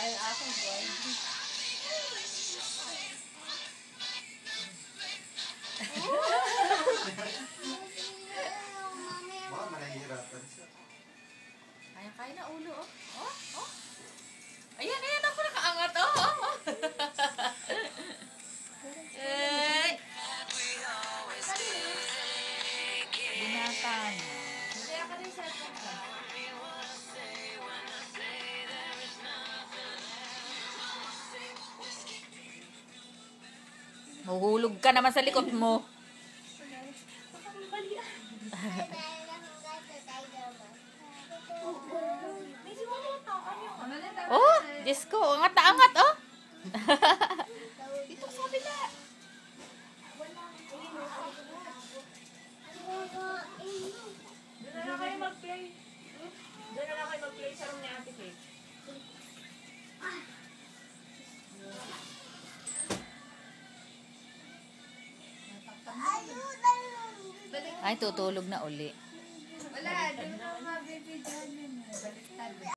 Ay, ako boy. Baka manahihirapan siya. Kaya na ulo, oh. Oh, oh. Ayan, ayan. Ako nakaangat, oh. Oh, oh. Eh. Binata na. Kaya ka rin sa Mahuhulog ka naman sa likod mo. Oh, Diyos ko. Angat na angat, oh. Dito sa kabila. Doon na lang kayo mag-play. Doon na lang kayo mag-play sa room ni Ate Faith. Ay, tutulog na uli. Wala, doon na mga baby dyan. Baliktad.